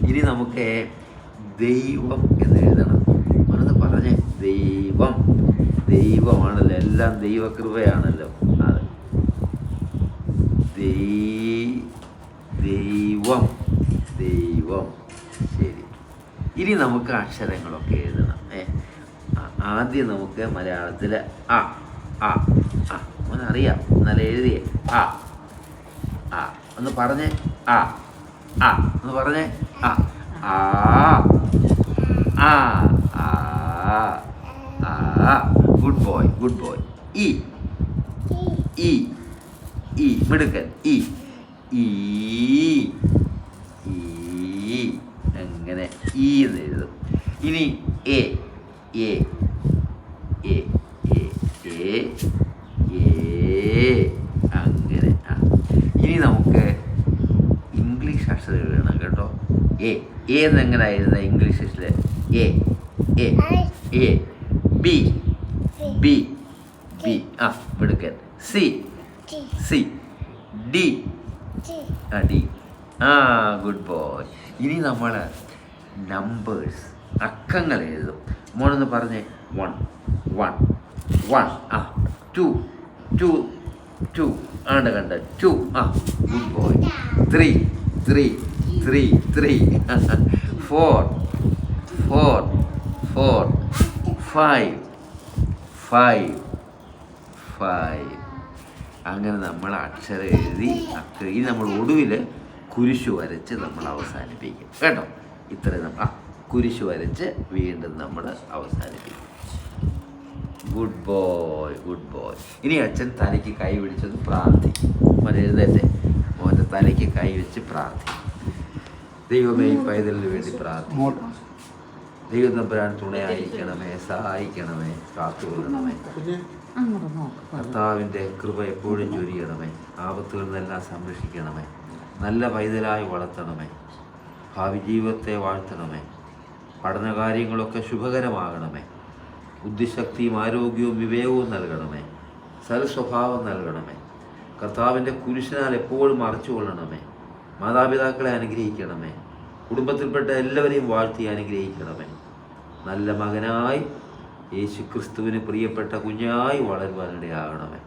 ഇനി നമുക്ക് ദൈവം എന്ന് എഴുതണം. ഒന്ന് പറഞ്ഞേ, ദൈവം. ദൈവമാണല്ലോ, എല്ലാം ദൈവകൃപയാണല്ലോ. അത് ദൈവം. ദൈവം. ശരി. ഇനി നമുക്ക് അക്ഷരങ്ങളൊക്കെ എഴുതണം. ആദ്യം നമുക്ക് മലയാളത്തിൽ ആ ആ ആ ഒന്നറിയാം, എന്നാലും എഴുതിയേ ആ ആ ഒന്ന് പറഞ്ഞേ. ആ ആ ഒന്ന് പറഞ്ഞേ. ആ ആ ആ ആ ആ good boy, good boy. E E E മിടുക്കൻ. ഇ ഈ ഈ അങ്ങനെ ഈ എന്ന് എഴുതും. ഇനി A A A A A A അങ്ങനെ. ഇനി നമുക്ക് ഇംഗ്ലീഷ് അക്ഷരം എഴുതണം കേട്ടോ. എ എന്നെങ്ങനെ എഴുതുക ഇംഗ്ലീഷിൽ? A A A B B B ആ മിടുക്കൻ. സി സി ഡി ആ ഡി ആ ഗുഡ് ബോയ്. ഇനി നമ്മൾ നമ്പേഴ്സ് അക്കങ്ങൾ എഴുതും. മോനൊന്ന് പറഞ്ഞേ. 1 1 1 ആ 2 2 2 ആണ് കണ്ട 2 ആ ഗുഡ് ബോയ്. 3 3 3 3 4 4 4 5 5 5 അങ്ങനെ നമ്മൾ അക്ഷരം എഴുതി ഇനി നമ്മൾ ഒടുവിൽ കുരിശു വരച്ച് നമ്മൾ അവസാനിപ്പിക്കും കേട്ടോ. ഇത്രയും കുരിശു വരച്ച് വീണ്ടും നമ്മൾ അവസാനിപ്പിക്കും. Good boy, good boy. ഇനി അച്ഛൻ തലയ്ക്ക് കൈ പിടിച്ചത് പ്രാർത്ഥിക്കും. മോൻ എഴുതല്ലേ, മോൻ്റെ തലയ്ക്ക് കൈ വെച്ച് പ്രാർത്ഥിക്കും. ദൈവമേ ഈ പൈതലിന് വേണ്ടി പ്രാർത്ഥിക്കും. ദൈവം തമ്പുരാൻ തുണയായിരിക്കണമേ, സഹായിക്കണമേ, കാത്തുകൊള്ളണമേ. കർത്താവിൻ്റെ കൃപ എപ്പോഴും ചൊരിയണമേ. ആപത്തുകളിൽ നിന്നെല്ലാം സംരക്ഷിക്കണമേ. നല്ല പൈതലായി വളർത്തണമേ. ഭാവി ജീവിതത്തെ വാഴ്ത്തണമേ. പഠനകാര്യങ്ങളൊക്കെ ശുഭകരമാകണമേ. ബുദ്ധിശക്തിയും ആരോഗ്യവും വിവേകവും നൽകണമേ. സൽസ്വഭാവം നൽകണമേ. കർത്താവിൻ്റെ കുരിശിനാൽ എപ്പോഴും മറച്ചുകൊള്ളണമേ. മാതാപിതാക്കളെ അനുഗ്രഹിക്കണമേ. കുടുംബത്തിൽപ്പെട്ട എല്ലാവരെയും വാഴ്ത്തി അനുഗ്രഹിക്കണമേ. നല്ല മകനായി യേശുക്രിസ്തുവിന് പ്രിയപ്പെട്ട കുഞ്ഞായി വളരുവാനിടയാകണമേ.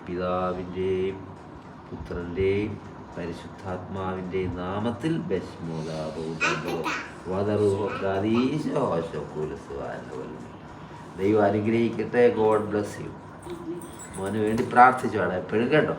പിതാവിൻ്റെയും പുത്രൻ്റെയും പരിശുദ്ധാത്മാവിൻ്റെയും നാമത്തിൽ ദൈവം അനുഗ്രഹിക്കട്ടെ. God bless you. മോന് വേണ്ടി പ്രാർത്ഥിച്ചോളാം എപ്പോഴും കേട്ടോ.